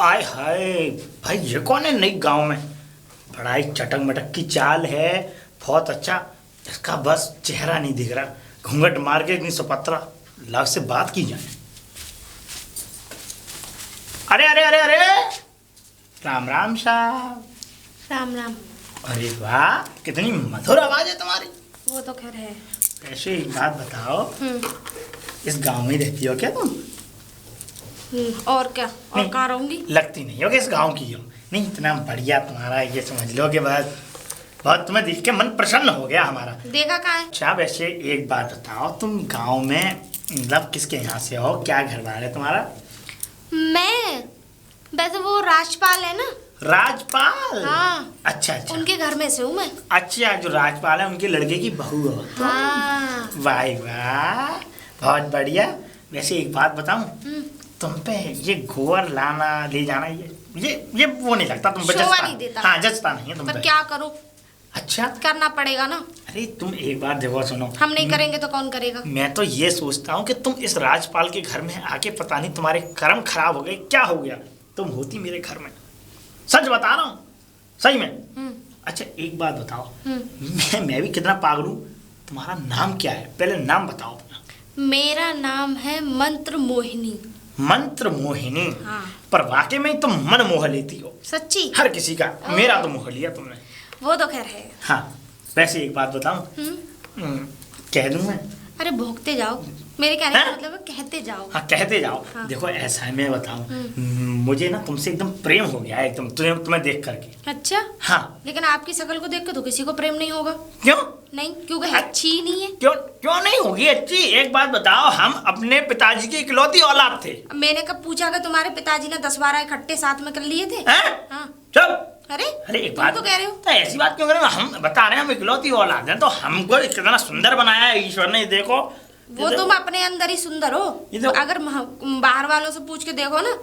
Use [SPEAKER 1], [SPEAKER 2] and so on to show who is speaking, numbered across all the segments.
[SPEAKER 1] आय हाय भाई, ये कौन है नई गांव में? बड़ा ही चटक मटक की चाल है, बहुत अच्छा। इसका बस चेहरा नहीं दिख रहा, घूंघट मार के इतनी सुपत्रा, लाभ से बात की जाए। अरे अरे अरे अरे, राम राम साहब।
[SPEAKER 2] राम राम।
[SPEAKER 1] अरे वाह, कितनी मधुर आवाज है तुम्हारी।
[SPEAKER 2] वो तो खैर है।
[SPEAKER 1] ऐसे एक बात बताओ, इस गांव में रहती हो क्या तुम?
[SPEAKER 2] और क्या, और कहाँ रहूंगी?
[SPEAKER 1] लगती नहीं हो कि इस गांव की हो। नहीं, इतना बढ़िया तुम्हारा, ये समझ लो कि बस बहुत तुम्हें देख के मन प्रसन्न हो गया हमारा।
[SPEAKER 2] देखा कहाँ है?
[SPEAKER 1] अच्छा वैसे एक बात बताओ, तुम गांव में मतलब किसके यहाँ से हो, क्या घर बार है तुम्हारा?
[SPEAKER 2] मैं वैसे वो राजपाल है ना।
[SPEAKER 1] राजपाल?
[SPEAKER 2] हाँ।
[SPEAKER 1] अच्छा अच्छा,
[SPEAKER 2] उनके घर में से हूँ मैं।
[SPEAKER 1] अच्छा, जो राजपाल है उनके लड़के की बहू हो तुम?
[SPEAKER 2] हाँ।
[SPEAKER 1] वाह वाह, बहुत बढ़िया। वैसे एक बात बताऊं, तुम पे ये गोबर लाना ले जाना, ये वो नहीं लगता तुम पे,
[SPEAKER 2] शोभा
[SPEAKER 1] जचता
[SPEAKER 2] नहीं देता।
[SPEAKER 1] हाँ, जचता नहीं है तुम
[SPEAKER 2] पर
[SPEAKER 1] पे।
[SPEAKER 2] क्या करूँ,
[SPEAKER 1] अच्छा,
[SPEAKER 2] करना पड़ेगा ना।
[SPEAKER 1] अरे तुम एक बार देखो, सुनो,
[SPEAKER 2] हम नहीं करेंगे तो कौन करेगा?
[SPEAKER 1] मैं तो ये सोचता हूँ कि तुम इस राजपाल के घर में आके पता नहीं तुम्हारे कर्म खराब हो गए, क्या हो गया, तुम होती मेरे घर में। सच बता रहा हूँ, सही में। अच्छा एक बात बताओ, मैं भी कितना पागल हूँ, तुम्हारा नाम क्या है? पहले नाम बताओ अपना।
[SPEAKER 2] मेरा नाम है मंत्र मोहिनी।
[SPEAKER 1] मंत्र मोहिनी?
[SPEAKER 2] हाँ।
[SPEAKER 1] पर वाकई में तुम मन मोह लेती हो
[SPEAKER 2] सच्ची?
[SPEAKER 1] हर किसी का। मेरा तो मोह लिया तुमने।
[SPEAKER 2] वो तो खैर है।
[SPEAKER 1] हाँ, वैसे एक बात बताऊं, कह दूं मैं?
[SPEAKER 2] अरे भोगते जाओ, मेरे कहने का
[SPEAKER 1] हैं?
[SPEAKER 2] मतलब है कहते जाओ।
[SPEAKER 1] हाँ कहते जाओ।
[SPEAKER 2] हाँ।
[SPEAKER 1] देखो ऐसा है, मैं बताऊं, मुझे ना तुमसे एकदम प्रेम हो गया है, एकदम तुम्हें देख करके।
[SPEAKER 2] अच्छा।
[SPEAKER 1] हाँ।
[SPEAKER 2] लेकिन आपकी शक्ल को देख के तो किसी को प्रेम नहीं होगा।
[SPEAKER 1] क्यों?
[SPEAKER 2] नहीं, क्योंकि अच्छी ही नहीं है।
[SPEAKER 1] क्यों क्यों नहीं होगी अच्छी? एक बात बताओ, हम अपने पिताजी की इकलौती औलाद थे।
[SPEAKER 2] मैंने कब पूछा कि तुम्हारे पिताजी ने 10-12 इकट्ठे साथ में कर लिए थे?
[SPEAKER 1] हैं?
[SPEAKER 2] हाँ।
[SPEAKER 1] चुप।
[SPEAKER 2] अरे
[SPEAKER 1] अरे एक
[SPEAKER 2] तुम
[SPEAKER 1] बात
[SPEAKER 2] तो कह रहे हो।
[SPEAKER 1] तो ऐसी बात क्यों कर रहे हो? हम बता रहे हैं हम इकलौती औलाद हैं, तो हमको कितना सुंदर बनाया है ईश्वर ने, देखो।
[SPEAKER 2] वो तुम अपने अंदर ही सुंदर हो। अगर बाहर वालों से पूछ के देखो ना,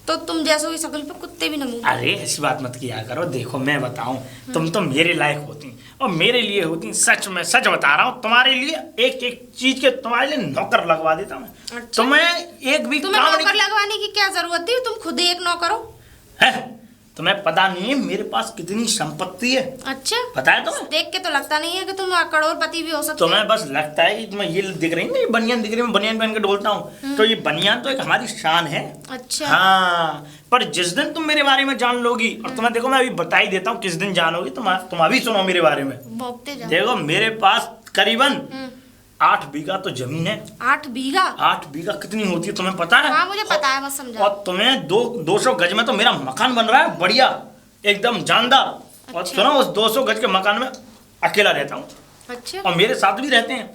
[SPEAKER 2] तो तुम जैसों की शक्ल पे कुत्ते भी नमूने।
[SPEAKER 1] अरे ऐसी बात मत किया करो। देखो मैं बताऊं, तुम तो मेरे लायक होती और मेरे लिए होती। सच में सच बता रहा हूँ, तुम्हारे लिए एक एक चीज के तुम्हारे लिए नौकर लगवा देता मैं।
[SPEAKER 2] अच्छा।
[SPEAKER 1] तुम्हें एक भी
[SPEAKER 2] तुम्हें
[SPEAKER 1] काम
[SPEAKER 2] नौकर लगवाने की क्या जरूरत थी? तुम खुद ही एक नौकर हो।
[SPEAKER 1] है? तुम्हें पता नहीं है मेरे पास कितनी संपत्ति है?
[SPEAKER 2] अच्छा।
[SPEAKER 1] पता है तुम्हें?
[SPEAKER 2] देख के तो लगता नहीं है कि तुम करोड़पति भी हो सकते।
[SPEAKER 1] तुम्हें बस लगता है कि तुम्हें ये दिख रही है ना, ये बनियान दिख रही है, मैं बनियान पहन के डोलता हूँ, तो ये बनियान तो एक हमारी शान है।
[SPEAKER 2] अच्छा।
[SPEAKER 1] हाँ, पर जिस दिन तुम मेरे बारे में जान लोगी, और तुम्हें देखो मैं अभी बता ही देता हूँ किस दिन जानोगी, तुम अभी सुनो मेरे बारे में।
[SPEAKER 2] भोगते जाओ।
[SPEAKER 1] देखो मेरे पास करीबन 8 बीघा तो जमीन है।
[SPEAKER 2] 8 बीघा?
[SPEAKER 1] 8 बीघा कितनी होती है तुम्हें पता है?
[SPEAKER 2] हाँ मुझे पता है, बस समझा।
[SPEAKER 1] और तुम्हें 200 गज में तो मेरा मकान बन रहा है, बढ़िया एकदम जानदार। और
[SPEAKER 2] अच्छा।
[SPEAKER 1] सुनो, उस 200 गज के मकान में अकेला रहता हूँ।
[SPEAKER 2] अच्छा।
[SPEAKER 1] और मेरे साथ भी रहते हैं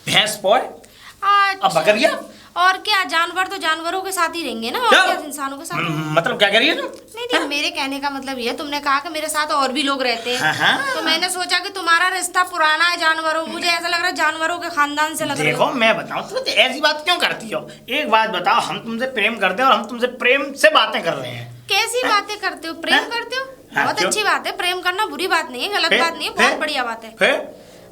[SPEAKER 1] भैंस, पौए, अब बकरिया।
[SPEAKER 2] और क्या, जानवर तो जानवरों के साथ ही रहेंगे ना, और
[SPEAKER 1] क्या?
[SPEAKER 2] क्या इंसानों के साथ?
[SPEAKER 1] मतलब क्या कह रही है तुम?
[SPEAKER 2] नहीं नहीं, मेरे कहने का मतलब ये, तुमने कहा कि मेरे साथ और भी लोग रहते हैं।
[SPEAKER 1] हाँ।
[SPEAKER 2] तो मैंने सोचा कि तुम्हारा रिश्ता पुराना है जानवरों, मुझे ऐसा लग रहा है जानवरों के खानदान से लग रहे हो।
[SPEAKER 1] देखो मैं बताऊं, तुम ऐसी बात क्यों करती हो? एक बात बताओ, हम तुमसे प्रेम करते हैं और हम तुमसे प्रेम से बातें कर रहे हैं।
[SPEAKER 2] कैसी बातें करते हो? प्रेम करते हो? बहुत अच्छी बात है, प्रेम करना बुरी बात नहीं है, गलत बात नहीं है, बहुत बढ़िया बात है,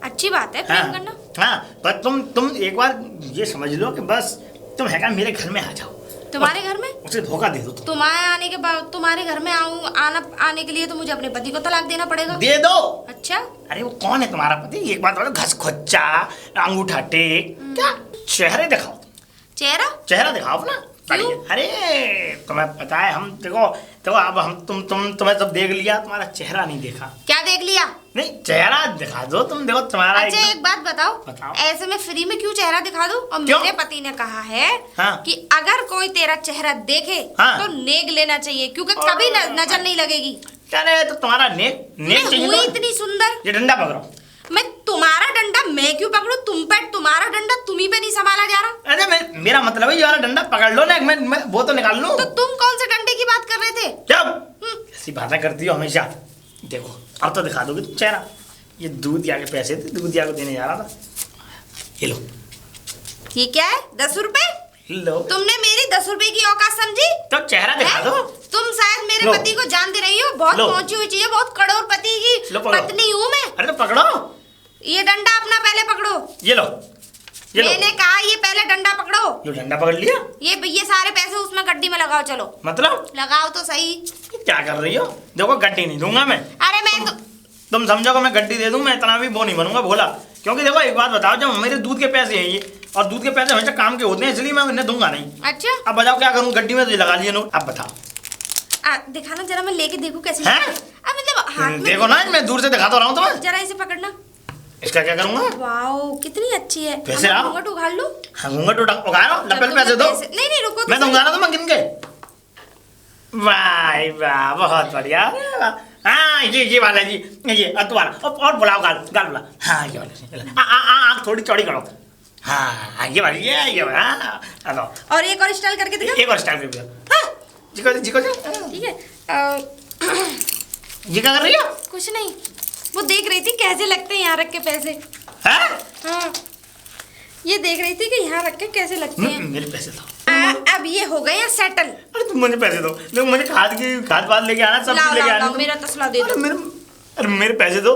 [SPEAKER 2] अच्छी बात है प्रेम करना।
[SPEAKER 1] हाँ, पर तुम एक बार ये समझ लो कि बस तुम है क्या मेरे घर में आ जाओ।
[SPEAKER 2] तुम्हारे घर में?
[SPEAKER 1] उसे धोखा दे दो।
[SPEAKER 2] तुम्हारे आने के बाद, तुम्हारे घर में आने के लिए तो मुझे अपने पति को तलाक देना पड़ेगा।
[SPEAKER 1] दे दो।
[SPEAKER 2] अच्छा।
[SPEAKER 1] अरे वो कौन है तुम्हारा पति? एक बात बताओ, घस खोच्चा, अंगूठा टेक, क्या चेहरे दिखाओ। चेहरा दिखाओ अपना। अरे तुम्हें पता है, हम देखो अब हम तुम्हें सब देख लिया, तुम्हारा चेहरा नहीं देखा।
[SPEAKER 2] क्या देख लिया?
[SPEAKER 1] नहीं, चेहरा दिखा दो तुम, देखो तुम्हारा।
[SPEAKER 2] अच्छा एक बात बताओ, ऐसे में फ्री में क्यों चेहरा दिखा दूं? और मेरे पति ने कहा है कि अगर कोई तेरा चेहरा देखे तो नेग लेना चाहिए, क्योंकि कभी नजर नहीं लगेगी।
[SPEAKER 1] चले तो तुम्हारा नेग चाहिए।
[SPEAKER 2] इतनी सुंदर।
[SPEAKER 1] ये डंडा पकड़ो।
[SPEAKER 2] मैं तुम्हारा डंडा मैं क्यों पकड़ूं? तुम पे तुम्हारा डंडा तुम्ही पे नहीं संभाला जा रहा।
[SPEAKER 1] अरे मेरा मतलब है ये वाला डंडा पकड़ लो ना, मैं वो तो निकाल लूं।
[SPEAKER 2] तो तुम कौन से डंडे की बात कर रहे थे?
[SPEAKER 1] जब ऐसी बातें करती हो हमेशा। देखो अब तो दिखा दोगे तुम चेहरा। ये दूधिया के पैसे थे, दूधिया को देने जा रहा था। ये लो।
[SPEAKER 2] ये क्या है? 10 रुपए?
[SPEAKER 1] लो।
[SPEAKER 2] तुमने मेरी 10 रुपए की औकात समझी?
[SPEAKER 1] तो चेहरा दिखा दो।
[SPEAKER 2] तुम शायद मेरे पति को जानते नहीं हो, बहुत पहुंची हुई चीज है, बहुत करोड़पति की पत्नी हूँ मैं।
[SPEAKER 1] अरे तो पकड़ो।
[SPEAKER 2] ये डंडा अपना पहले पकड़ो।
[SPEAKER 1] ये लो।
[SPEAKER 2] मैंने कहा ये पहले डंडा पकड़ो।
[SPEAKER 1] जो डंडा पकड़ लिया?
[SPEAKER 2] ये सारे पैसे उसमें गड्डी में लगाओ। चलो
[SPEAKER 1] मतलब
[SPEAKER 2] लगाओ तो सही।
[SPEAKER 1] क्या कर रही हो? देखो गड्डी नहीं दूंगा मैं।
[SPEAKER 2] अरे मैं तो
[SPEAKER 1] तुम समझोगे मैं गड्डी दे दूं? मैं इतना भी वो नहीं बनूंगा भोला। क्योंकि देखो एक बात बताओ, जब मेरे दूध के पैसे हैं ये, और दूध के पैसे हमेशा काम के होते हैं, इसलिए मैं इन्हें दूंगा नहीं।
[SPEAKER 2] अच्छा
[SPEAKER 1] अब बताओ क्या करूं? गड्डी में तो लगा लिए नोट। अब बताओ।
[SPEAKER 2] दिखाना जरा, मैं लेके देखूं कैसे
[SPEAKER 1] है?
[SPEAKER 2] अब मतलब हाथ में
[SPEAKER 1] देखो ना, मैं दूर से दिखाता रहा हूं तुम्हें।
[SPEAKER 2] जरा इसे पकड़ना।
[SPEAKER 1] इसका क्या करूंगा?
[SPEAKER 2] वाओ कितनी अच्छी है।
[SPEAKER 1] पैसे आओ।
[SPEAKER 2] घूंघट उखाड़ लो।
[SPEAKER 1] हाँ घूंघट उखाड़ो, लपेट पैसे दो।
[SPEAKER 2] नहीं रुको,
[SPEAKER 1] मैं दूंगा ना तो मैं गिन के। वाह वाह, बहुत बढ़िया। हाँ ये वाला जी, ये तुम्हारा। और बुलाओ, गाल बुला। हाँ ये वाला। आँख थोड़ी चौड़ी करो। हाँ ये वाली, ये वाला।
[SPEAKER 2] और एक और स्टाइल करके दिखा।
[SPEAKER 1] एक और स्टाइल करके दिखा। जी
[SPEAKER 2] ठीक है।
[SPEAKER 1] ये क्या कर रही हो?
[SPEAKER 2] कुछ नहीं, वो देख रही थी कैसे लगते हैं यहाँ रख के पैसे।
[SPEAKER 1] हैं?
[SPEAKER 2] हाँ ये देख रही थी कि यहाँ रख के कैसे लगते हैं।
[SPEAKER 1] मेरे पैसे दो।
[SPEAKER 2] अब ये हो गए सेटल।
[SPEAKER 1] अरे तुम मुझे पैसे दो। देखो मुझे खाद पाद लेके आना, सब लेके आना।
[SPEAKER 2] मेरा तसला दे दो।
[SPEAKER 1] अरे मेरे पैसे दो।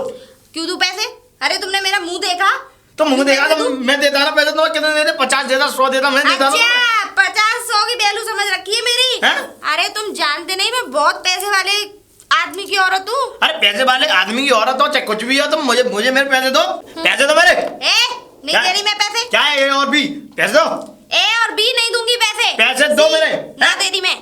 [SPEAKER 2] क्यों दूं पैसे? अरे तुमने मेरा मुंह देखा?
[SPEAKER 1] तो मुंह देखा तो मैं देता ना पैसे। तुम्हें कितने देते? 50 देता, 100 देता, मैं देता।
[SPEAKER 2] अच्छा 50-100 की वैल्यू समझ रखी है मेरी। अरे तुम जानते नहीं मैं बहुत पैसे वाले आदमी की औरत हूँ।
[SPEAKER 1] अरे पैसे वाले आदमी की औरत हो चाहे कुछ भी हो, तुम मुझे मेरे पैसे दो। पैसे दो मेरे।
[SPEAKER 2] नहीं दे रही मैं पैसे।
[SPEAKER 1] क्या है ए और बी? पैसे दो।
[SPEAKER 2] ए और बी नहीं दूंगी पैसे।
[SPEAKER 1] पैसे दो मेरे।
[SPEAKER 2] ना दे दी मैं।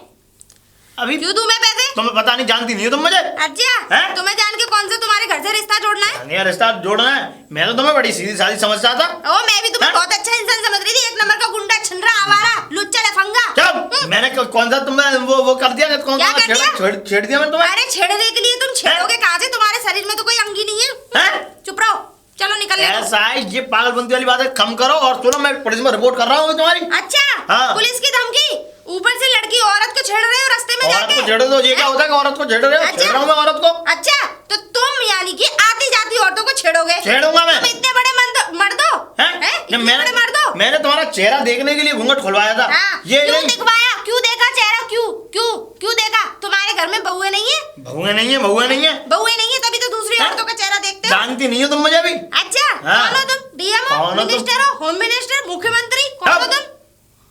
[SPEAKER 1] अभी
[SPEAKER 2] क्यों दूं मैं पैसे?
[SPEAKER 1] तुम्हें पता नहीं, जानती नहीं हो तुम मुझे।
[SPEAKER 2] अच्छा तुम्हें जान के कौन सा तुम्हारे घर से रिश्ता जोड़ना है?
[SPEAKER 1] नहीं रिश्ता जोड़ना है। मैं तो तुम्हें बड़ी सीधी सादी समझता था।
[SPEAKER 2] ओ मैं भी तुम्हें बहुत अच्छा इंसान समझ रही थी। एक नंबर का गुंडा, छिनरा, आवारा, लुच्चा, लफंगा।
[SPEAKER 1] क्या मैंने कौन सा तुम्हें वो कर दिया? कौन सा छेड़ दिया मैंने तुम्हें?
[SPEAKER 2] अरे छेड़ने के लिए तुम छेड़ोगे कहाँ से? तुम्हारे शरीर में तो कोई अंग ही नहीं है। चुप रहो, चलो निकल।
[SPEAKER 1] ऐसा है, ये पागलपंती वाली बात है कम करो। और सुनो मैं पुलिस में रिपोर्ट कर रहा हूँ तुम्हारी।
[SPEAKER 2] अच्छा पुलिस की धमकी? ऊपर से लड़की औरत को छेड़ रहे हो रास्ते में जाके।
[SPEAKER 1] औरत को छेड़ दो, ये क्या होता है कि औरत को छेड़ रहे हो? छेड़ रहा हूँ मैं औरत को।
[SPEAKER 2] अच्छा तो तुम यानी कि आती जाती औरतों को छेड़ोगे?
[SPEAKER 1] छेड़ूंगा मैं।
[SPEAKER 2] तुम इतने बड़े मर्द हो?
[SPEAKER 1] मैंने तुम्हारा चेहरा देखने के लिए घूंघट खुलवाया था। ये
[SPEAKER 2] क्यों दिखवाया? क्यों देखा चेहरा? क्यों देखा? तुम्हारे घर में बहुएं नहीं है?
[SPEAKER 1] बहुएं नहीं है
[SPEAKER 2] तभी तो दूसरी औरतों का चेहरा देखते हो।
[SPEAKER 1] जानती नहीं हो तुम मुझे भी।
[SPEAKER 2] अच्छा कौन हो तुम? डीएम हो, मिनिस्टर हो, होम मिनिस्टर, मुख्यमंत्री, कौन हो तुम?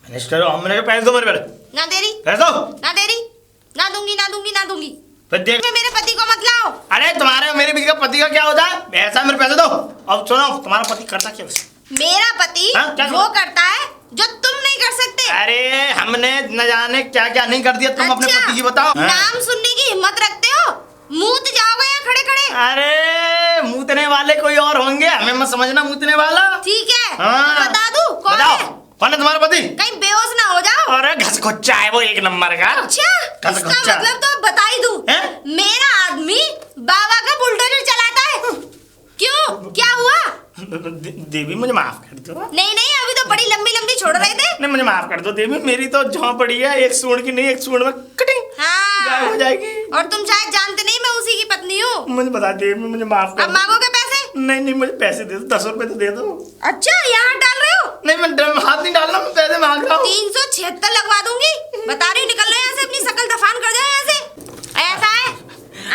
[SPEAKER 1] मिनिस्टर हो, हमने पैसे दो मेरे पहले।
[SPEAKER 2] ना दे रही।
[SPEAKER 1] पैसे दो।
[SPEAKER 2] ना दे रही। ना दूंगी।
[SPEAKER 1] फिर देख
[SPEAKER 2] मेरे पति को मत लाओ।
[SPEAKER 1] अरे तुम्हारे और मेरे बीच का पति का क्या होता है? ऐसा मेरे पैसे दो। अब सुनो, तुम्हारा पति करता क्या?
[SPEAKER 2] मेरा पति वो करता है जो तुम नहीं कर सकते।
[SPEAKER 1] अरे हमने न जाने क्या क्या नहीं कर दिया। तुम अपने पति की बताओ।
[SPEAKER 2] नाम सुनने की हिम्मत रखते हो? मूत जाओगे यहाँ खड़े खड़े।
[SPEAKER 1] अरे मूतने वाले कोई और होंगे, हमें मत समझना मूतने वाला।
[SPEAKER 2] ठीक है बता दूं कौन है?
[SPEAKER 1] कौन है तुम्हारा पति?
[SPEAKER 2] कहीं बेहोश ना हो जाओ।
[SPEAKER 1] अरे घसखुच्चा है वो, एक नंबर का।
[SPEAKER 2] अच्छा इसका मतलब तो बता ही दूं, मेरा आदमी बाबा का बुलडोजर चलाता है। क्यों क्या हुआ?
[SPEAKER 1] देवी मुझे माफ कर दो।
[SPEAKER 2] नहीं अभी तो बड़ी लंबी छोड़ रहे थे।
[SPEAKER 1] नहीं मुझे माफ कर दो देवी, मेरी तो जहाँ पड़ी है एक सूंड की नहीं, एक सूंड में कटिंग हो जाएगी।
[SPEAKER 2] और तुम शायद जानते नहीं मैं उसी की पत्नी हूँ।
[SPEAKER 1] मुझे बता देवी, मुझे माफ कर।
[SPEAKER 2] अब मांगोगे पैसे?
[SPEAKER 1] नहीं मुझे पैसे दे दो, 10 रुपए तो दे दो।
[SPEAKER 2] अच्छा यहाँ डाल रहे हो?
[SPEAKER 1] नहीं मैं हाथ नहीं डालना, मैं पैसे मांग रहा हूँ।
[SPEAKER 2] 376 लगवा दूंगी। बता रही हूँ निकल रहे यहाँ से, अपनी शकल दफान कर जाओ यहाँ से। ऐसा है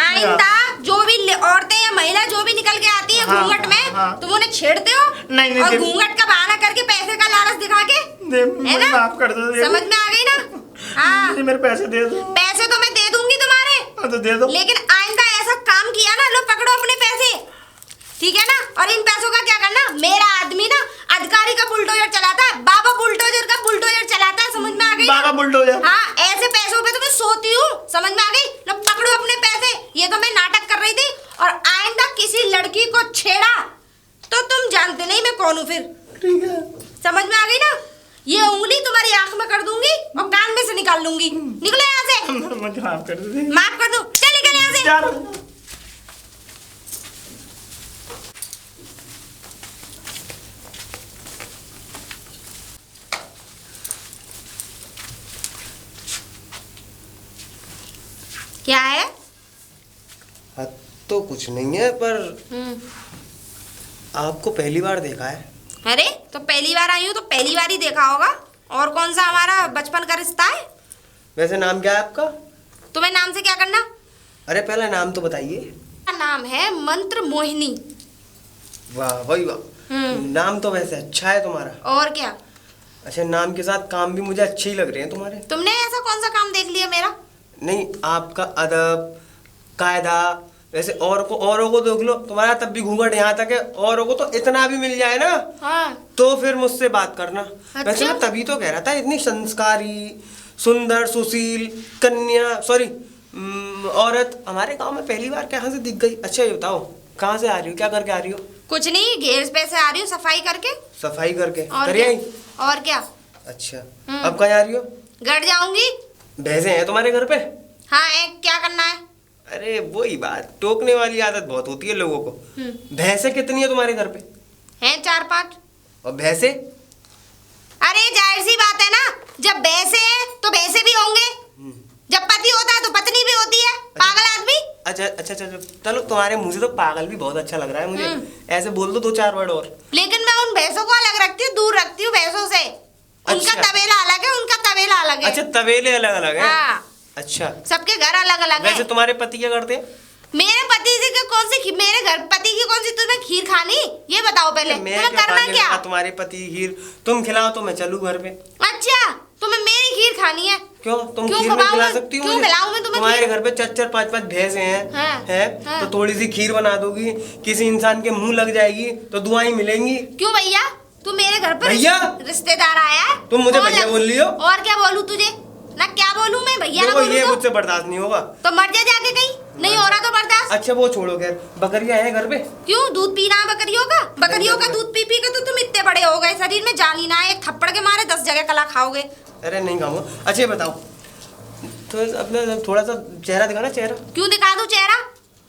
[SPEAKER 2] आइंदा जो भी औरतें या महिला जो भी निकल के आती है घूंघट में, तुम उन्हें छेड़ते हो।
[SPEAKER 1] नहीं
[SPEAKER 2] और घूंघट का बहाना करके पैसे का लालच दिखा के, है ना?
[SPEAKER 1] माफ कर दो।
[SPEAKER 2] समझ में आ गई ना? हाँ
[SPEAKER 1] मेरे पैसे दे दो।
[SPEAKER 2] पैसे तो मैं दे दूंगी तुम्हारे,
[SPEAKER 1] तो दे दो।
[SPEAKER 2] लेकिन आइंदा ऐसा काम किया ना, लो पकड़ो अपने पैसे, ठीक है ना? और इन पैसों का क्या करना? मेरा आदमी ना अधिकारी का बुलडोजर चलाता है, बाबा बुलडोजर का बुलडोजर चलाता है। समझ में आ गई?
[SPEAKER 1] बाबा बुलडोजर।
[SPEAKER 2] हाँ ऐसे पैसों पे तो मैं सोती हूँ। समझ में आ गई? लो पकड़ो अपने पैसे। ये तो मैं नाटक कर रही थी। और आइंदा किसी लड़की को छेड़ा तो तुम जानते नहीं मैं कौन हूँ फिर।
[SPEAKER 1] ठीक है
[SPEAKER 2] समझ में आ गई ना? ये उंगली तुम्हारी आंख में कर दूंगी और कान में से निकाल लूंगी। निकलो यहाँ से।
[SPEAKER 1] मुझे माफ कर दो।
[SPEAKER 2] माफ कर दो, चल निकल यहाँ से। क्या है?
[SPEAKER 3] तो कुछ नहीं है, पर आपको पहली बार देखा है।
[SPEAKER 2] अरे तो पहली बार आई हूँ तो पहली बार ही देखा होगा। और कौन सा हमारा बचपन का रिश्ता है?
[SPEAKER 3] वैसे नाम क्या है आपका?
[SPEAKER 2] तुम्हें नाम से क्या करना?
[SPEAKER 3] अरे पहले नाम तो बताइए।
[SPEAKER 2] नाम है मंत्र मोहिनी।
[SPEAKER 3] वाह भाई वाह, नाम तो वैसे अच्छा है तुम्हारा।
[SPEAKER 2] और क्या?
[SPEAKER 3] अच्छा, नाम के साथ काम भी मुझे अच्छे ही लग रहे हैं तुम्हारे।
[SPEAKER 2] तुमने ऐसा कौन सा काम देख लिया मेरा?
[SPEAKER 3] नहीं, आपका अदब कायदा, वैसे औरों को देख लो, तुम्हारा तब भी घूंघट यहाँ तक है, औरों को तो इतना भी मिल जाए ना
[SPEAKER 2] हाँ।
[SPEAKER 3] तो फिर मुझसे बात करना।
[SPEAKER 2] अच्छा?
[SPEAKER 3] वैसे मैं तभी तो कह रहा था, इतनी संस्कारी सुंदर सुशील कन्या सॉरी औरत हमारे गांव में पहली बार कहाँ से दिख गई। अच्छा ये बताओ, कहाँ से आ रही हो, क्या करके आ रही हो?
[SPEAKER 2] कुछ नहीं, घेर पे से आ रही हूँ सफाई करके।
[SPEAKER 3] सफाई करके?
[SPEAKER 2] और
[SPEAKER 3] करिए
[SPEAKER 2] क्या?
[SPEAKER 3] आई?
[SPEAKER 2] और क्या?
[SPEAKER 3] अच्छा, अब कहाँ जा रही हो?
[SPEAKER 2] घर जाऊंगी।
[SPEAKER 3] भैंसे हैं तुम्हारे घर पे?
[SPEAKER 2] हाँ, क्या करना है?
[SPEAKER 3] अरे वही बात, टोकने वाली आदत बहुत होती है लोगों को। भैंसे कितनी है तुम्हारे घर पे?
[SPEAKER 2] हैं 4-5।
[SPEAKER 3] और भैंसे?
[SPEAKER 2] अरे जाहिर सी बात है ना, जब भैंसे हैं तो भैंसे भी होंगे, जब पति होता है तो पत्नी भी होती है। पागल आदमी।
[SPEAKER 3] अच्छा, चलो तुम्हारे मुंह से तो पागल भी बहुत अच्छा लग रहा है मुझे। ऐसे बोल दो 2-4 वर्ड और।
[SPEAKER 2] लेकिन मैं उन भैंसों को अलग रखती हूँ, दूर रखती हूँ भैंसों से। उनका
[SPEAKER 3] अच्छा।
[SPEAKER 2] तबेला अलग है, उनका तबेला अलग है।
[SPEAKER 3] अच्छा, तबेले अलग अलग है।
[SPEAKER 2] हाँ।
[SPEAKER 3] अच्छा,
[SPEAKER 2] सबके घर अलग अलग है।
[SPEAKER 3] वैसे तुम्हारे पति क्या करते हैं?
[SPEAKER 2] मेरे पति से मेरे घर पति की कौन सी तुम्हें खीर खानी, ये बताओ पहले।
[SPEAKER 3] मैं
[SPEAKER 2] तुम्हें
[SPEAKER 3] क्या
[SPEAKER 2] करना
[SPEAKER 3] खाने
[SPEAKER 2] क्या?
[SPEAKER 3] लगा तुम्हारे पति की खीर? तुम खिलाओ तो मैं चलूँ घर पे।
[SPEAKER 2] अच्छा, तुम्हें मेरी खीर खानी है?
[SPEAKER 3] क्यों, तुम
[SPEAKER 2] क्यों
[SPEAKER 3] खीर में
[SPEAKER 2] खिलाऊं
[SPEAKER 3] खिला
[SPEAKER 2] मैं?
[SPEAKER 3] सकती हो
[SPEAKER 2] क्यों
[SPEAKER 3] मुझे?
[SPEAKER 2] खिलाऊं मैं तुम्हें
[SPEAKER 3] तुम्हारे
[SPEAKER 2] खीर?
[SPEAKER 3] घर पे 4-4 5-5 भैंसे हैं।
[SPEAKER 2] हाँ,
[SPEAKER 3] हैं
[SPEAKER 2] हाँ।
[SPEAKER 3] तो थोड़ी सी खीर बना दोगी, किसी इंसान के मुंह लग जाएगी तो दुआएं मिलेंगी।
[SPEAKER 2] क्यों भैया, तू मेरे घर पर
[SPEAKER 3] भैया?
[SPEAKER 2] रिश्तेदार आया है?
[SPEAKER 3] तुम मुझे
[SPEAKER 2] कौन
[SPEAKER 3] भैया
[SPEAKER 2] लग-
[SPEAKER 3] बोल रही हो?
[SPEAKER 2] और क्या बोलूं तुझे ना, क्या बोलूं मैं? भैया ना
[SPEAKER 3] देखो
[SPEAKER 2] बोलूं
[SPEAKER 3] ये
[SPEAKER 2] तो?
[SPEAKER 3] मुझसे बर्दाश्त नहीं होगा।
[SPEAKER 2] तो मर जा जाके कहीं, नहीं हो रहा तो बर्दाश्त।
[SPEAKER 3] अच्छा वो छोड़ो, खैर बकरियां हैं घर पे?
[SPEAKER 2] क्यों, दूध पीना है बकरियों का? बकरियों का दूध पी पी के तो तुम इतने बड़े हो गए, शरीर में जान ही ना है, एक थप्पड़ के मारे 10 जगह कला खाओगे।
[SPEAKER 3] अरे नहीं खाऊंगा। अच्छा ये बताओ, तो अपना थोड़ा सा चेहरा दिखाना, चेहरा।
[SPEAKER 2] क्यों दिखा दूं चेहरा?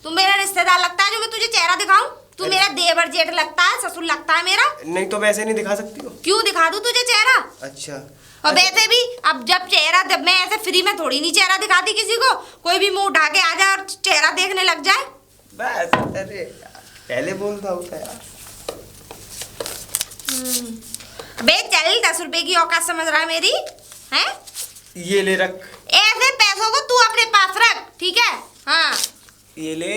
[SPEAKER 2] तू मेरा रिश्तेदार लगता है जो मैं तुझे चेहरा दिखाऊं? तू मेरा देवर जेठ लगता है, ससुर लगता है मेरा।
[SPEAKER 3] नहीं तो वैसे नहीं दिखा सकती हो?
[SPEAKER 2] क्यों दिखा दूं तुझे चेहरा?
[SPEAKER 3] अच्छा।
[SPEAKER 2] और वैसे भी अब जब मैं ऐसे फ्री में थोड़ी नहीं चेहरा दिखाती किसी को, कोई भी मुंह उठा के आ जाए और चेहरा देखने लग जाए।
[SPEAKER 3] बस, अरे यार, पहले बोलता होता यार।
[SPEAKER 2] बे चल, 10 रुपए की औकात समझ रहा है मेरी? हैं?
[SPEAKER 3] ये ले रख।
[SPEAKER 2] ऐसे पैसों को तू अपने पास रख, ठीक है? हाँ।
[SPEAKER 3] ये ले।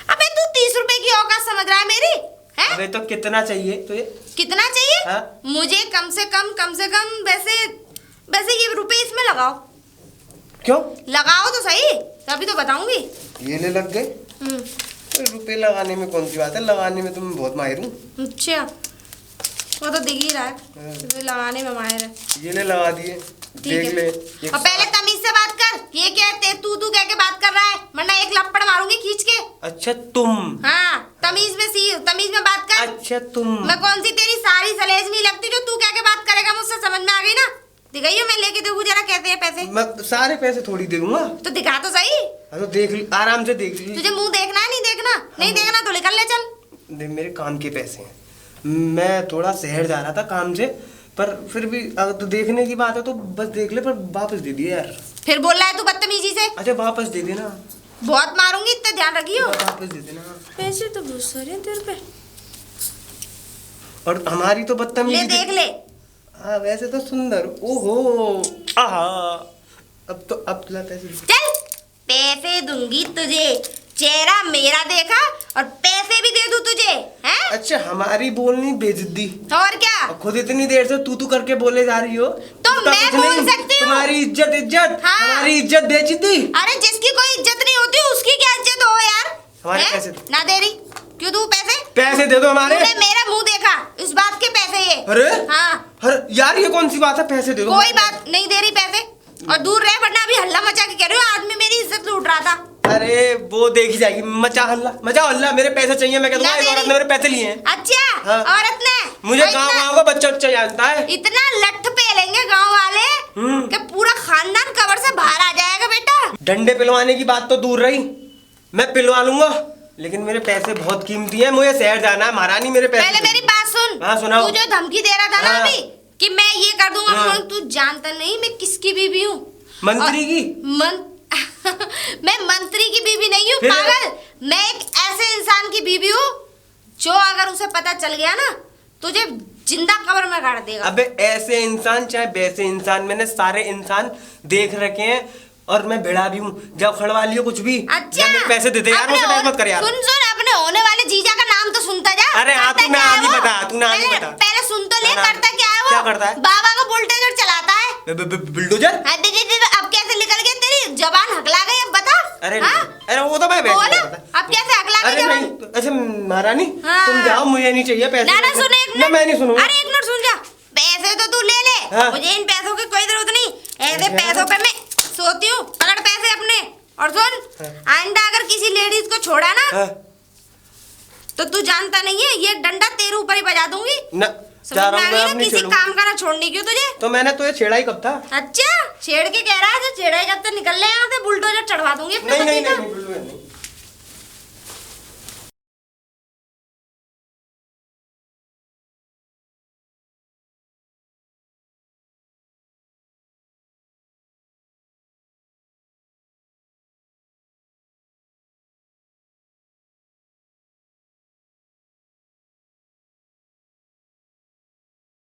[SPEAKER 2] अबे तू 30 रुपए की औकात समझ रहा है मेरी? हैं?
[SPEAKER 3] अबे तो कितना चाहिए तुझे?
[SPEAKER 2] कितना चाहिए?
[SPEAKER 3] हाँ?
[SPEAKER 2] मुझे कम से कम वैसे ये रुपए इसमें लगाओ।
[SPEAKER 3] क्यों?
[SPEAKER 2] लगाओ तो सही, तभी तो बताऊंगी।
[SPEAKER 3] ये ले लग गए। रुपए लगाने में कौन सी बात है, लगाने में तो मैं बहुत माहिर हूँ।
[SPEAKER 2] अच्छा, वो तो दिख ही रहा है, तुम्हें लगाने में माहिर है।
[SPEAKER 3] ये ले लगा दिए,
[SPEAKER 2] ठीक
[SPEAKER 3] देख ले।
[SPEAKER 2] है। और पहले तमीज से बात कर, ये क्या है तू कह के बात कर रहा है, वरना एक लपड़ मारूंगी खींच के।
[SPEAKER 3] अच्छा तुम?
[SPEAKER 2] हाँ, तमीज में बात कर।
[SPEAKER 3] अच्छा तुम?
[SPEAKER 2] मैं कौन सी तेरी सारी सलेज नहीं लगती जो तू कह के बात करेगा मुझसे, समझ में आ गई ना? दिखाइयो, मैं लेके देखूं जरा कैसे हैं पैसे।
[SPEAKER 3] मैं सारे पैसे थोड़ी दे दूंगा।
[SPEAKER 2] तो दिखा तो सही।
[SPEAKER 3] तो देख ली, आराम से देख ली।
[SPEAKER 2] तुझे मुंह देखना है, नहीं देखना? नहीं देखना तो निकल ले चल।
[SPEAKER 3] देख मेरे काम के पैसे हैं, मैं थोड़ा शहर जा रहा था काम से, पर फिर भी अगर तो देखने की बात है तो बस देख ले, पर वापस दे दिए यार।
[SPEAKER 2] फिर बोल रहा है तू बदतमीजी से?
[SPEAKER 3] अच्छा वापस दे देना।
[SPEAKER 2] बहुत मारूंगी, इतना ध्यान रखियो।
[SPEAKER 3] वापस दे देना।
[SPEAKER 2] पैसे तो बहुत सारे हैं तेरे पे।
[SPEAKER 3] और हमारी तो
[SPEAKER 2] ले
[SPEAKER 3] बदतमीजी।
[SPEAKER 2] देख ले।
[SPEAKER 3] हाँ वैसे तो सुंदर। ओहो, आहा, अब तुला पैसे दे।
[SPEAKER 2] चल, पैसे दूंगी तुझे, चेहरा मेरा देखा और पैसे भी दे दूं तुझे, हैं?
[SPEAKER 3] अच्छा हमारी बोलनी बेइज्जती,
[SPEAKER 2] और क्या?
[SPEAKER 3] और खुद इतनी देर से तू करके बोले जा रही हो।
[SPEAKER 2] तो
[SPEAKER 3] उसका
[SPEAKER 2] मैं
[SPEAKER 3] कुछ
[SPEAKER 2] बोल
[SPEAKER 3] नहीं।
[SPEAKER 2] सकती हूँ।
[SPEAKER 3] तुम्हारी इज्जत
[SPEAKER 2] हाँ।
[SPEAKER 3] हमारी इज्जत बेइज्जती।
[SPEAKER 2] अरे जिसकी कोई इज्जत नहीं होती उसकी क्या इज्जत हो यार?
[SPEAKER 3] हमारे
[SPEAKER 2] हैं?
[SPEAKER 3] पैसे
[SPEAKER 2] ना दे रही, क्यों दूं पैसे?
[SPEAKER 3] पैसे दे दो हमारे।
[SPEAKER 2] तूने मेरा मुंह देखा, इस बात के पैसे ये।
[SPEAKER 3] अरे
[SPEAKER 2] हाँ।
[SPEAKER 3] अरे यार ये कौन सी बात है, पैसे दे दो।
[SPEAKER 2] कोई बात नहीं, दे रही पैसे। और दूर रहे, वरना अभी हल्ला मचा के कह रहे हो आदमी मेरी इज्जत लूट रहा था।
[SPEAKER 3] अरे वो देखी जाएगी, मचा हल्ला, मेरे पैसे चाहिए। मैं कहता
[SPEAKER 2] ना
[SPEAKER 3] हूँ इस
[SPEAKER 2] दे
[SPEAKER 3] औरत
[SPEAKER 2] रही।
[SPEAKER 3] ने मेरे पैसे लिए हैं।
[SPEAKER 2] अच्छा,
[SPEAKER 3] हाँ।
[SPEAKER 2] औरत ने
[SPEAKER 3] मुझे
[SPEAKER 2] और
[SPEAKER 3] गाँव
[SPEAKER 2] इतना-
[SPEAKER 3] का बच्चा जानता है।
[SPEAKER 2] इतना लठ पेलेंगे गांव वाले कि पूरा खानदान कब्र से बाहर आ जाएगा बेटा।
[SPEAKER 3] डंडे पिलवाने की बात तो दूर रही, मैं पिलवा लूंगा, लेकिन मेरे पैसे बहुत कीमती हैं, मुझे शहर जाना है। महारानी मेरे पैसे
[SPEAKER 2] पहले मेरी बात सुन।
[SPEAKER 3] हाँ सुनाओ।
[SPEAKER 2] तू जो धमकी दे रहा था ना
[SPEAKER 3] हाँ।
[SPEAKER 2] अभी कि मैं ये कर दूंगा,
[SPEAKER 3] हाँ।
[SPEAKER 2] तू जानता नहीं मैं किसकी बीवी हूँ?
[SPEAKER 3] मंत्री की?
[SPEAKER 2] मैं मंत्री की बीवी नहीं हूँ
[SPEAKER 3] फिर?
[SPEAKER 2] पागल। मैं एक ऐसे इंसान की बीवी हूँ जो अगर उसे पता चल गया ना तुझे जिंदा कब्र में गाड़ देगा।
[SPEAKER 3] अबे ऐसे इंसान चाहे वैसे इंसान, मैंने सारे इंसान देख रखे हैं और मैं भिड़ा भी हूँ। जब खड़वा लियो कुछ भी,
[SPEAKER 2] अच्छा,
[SPEAKER 3] मेरे पैसे दे दे यार,
[SPEAKER 2] अपने
[SPEAKER 3] मुझसे बहस
[SPEAKER 2] और-
[SPEAKER 3] मत कर यार।
[SPEAKER 2] सुन अपने अपने होने वाले जीजा का नाम तो सुनता जा।
[SPEAKER 3] अरे हाँ,
[SPEAKER 2] करता
[SPEAKER 3] तू ना
[SPEAKER 2] क्या है
[SPEAKER 3] आगे
[SPEAKER 2] वो?
[SPEAKER 3] बता, तू ना आगे बता।
[SPEAKER 2] पहले सुन तो ले,
[SPEAKER 3] ना,
[SPEAKER 2] करता क्या है वो?
[SPEAKER 3] क्या करता है?
[SPEAKER 2] बाबा का बुलडोजर चलाता है।
[SPEAKER 3] बुलडोजर?
[SPEAKER 2] हाँ, अब कैसे निकल गई तेरी जबान, हकला गई, अब बता।
[SPEAKER 3] अरे
[SPEAKER 2] हाँ?
[SPEAKER 3] अरे वो तो मैं बैठ
[SPEAKER 2] बोल,
[SPEAKER 3] गया था।
[SPEAKER 2] अब कैसे हकला गई
[SPEAKER 3] अरे
[SPEAKER 2] जबान?
[SPEAKER 3] नहीं, अच्छा महारानी
[SPEAKER 2] हाँ।
[SPEAKER 3] तुम जाओ, मुझे नहीं चाहिए पैसे।
[SPEAKER 2] ना सुन एक
[SPEAKER 3] ना
[SPEAKER 2] मिनट।
[SPEAKER 3] मैं नहीं सुनूंगा।
[SPEAKER 2] अरे एक मिनट सुन जा, पैसे तो तू ले ले।
[SPEAKER 3] हाँ।
[SPEAKER 2] मुझे इन पैसों की कोई जरूरत नहीं, ऐसे
[SPEAKER 3] अच्छा।
[SPEAKER 2] पैसों पे मैं सोती हूँ। पकड़ पैसे अपने, और सुन,
[SPEAKER 3] हाँ।
[SPEAKER 2] आइंदा अगर किसी लेडीज को छोड़ा ना,
[SPEAKER 3] हाँ,
[SPEAKER 2] तो तू जानता नहीं है, ये डंडा तेरे ऊपर ही बजा दूंगी।
[SPEAKER 3] ना
[SPEAKER 2] समझ
[SPEAKER 3] जा
[SPEAKER 2] में
[SPEAKER 3] रहा
[SPEAKER 2] आ
[SPEAKER 3] हूँ
[SPEAKER 2] गई
[SPEAKER 3] मैं,
[SPEAKER 2] ना,
[SPEAKER 3] अब नहीं
[SPEAKER 2] किसी
[SPEAKER 3] छेड़ूंगा।
[SPEAKER 2] काम का ना छोड़ने क्यों तुझे।
[SPEAKER 3] तो मैंने तो ये छेड़ा ही कब था?
[SPEAKER 2] अच्छा, छेड़ के कह रहा है, जो छेड़ा ही कब तक निकल ले यहाँ से, बुलडोजर चढ़वा दूंगी अपने
[SPEAKER 3] नहीं नहीं
[SPEAKER 2] पति का।
[SPEAKER 3] नहीं, बिल्कुल नहीं।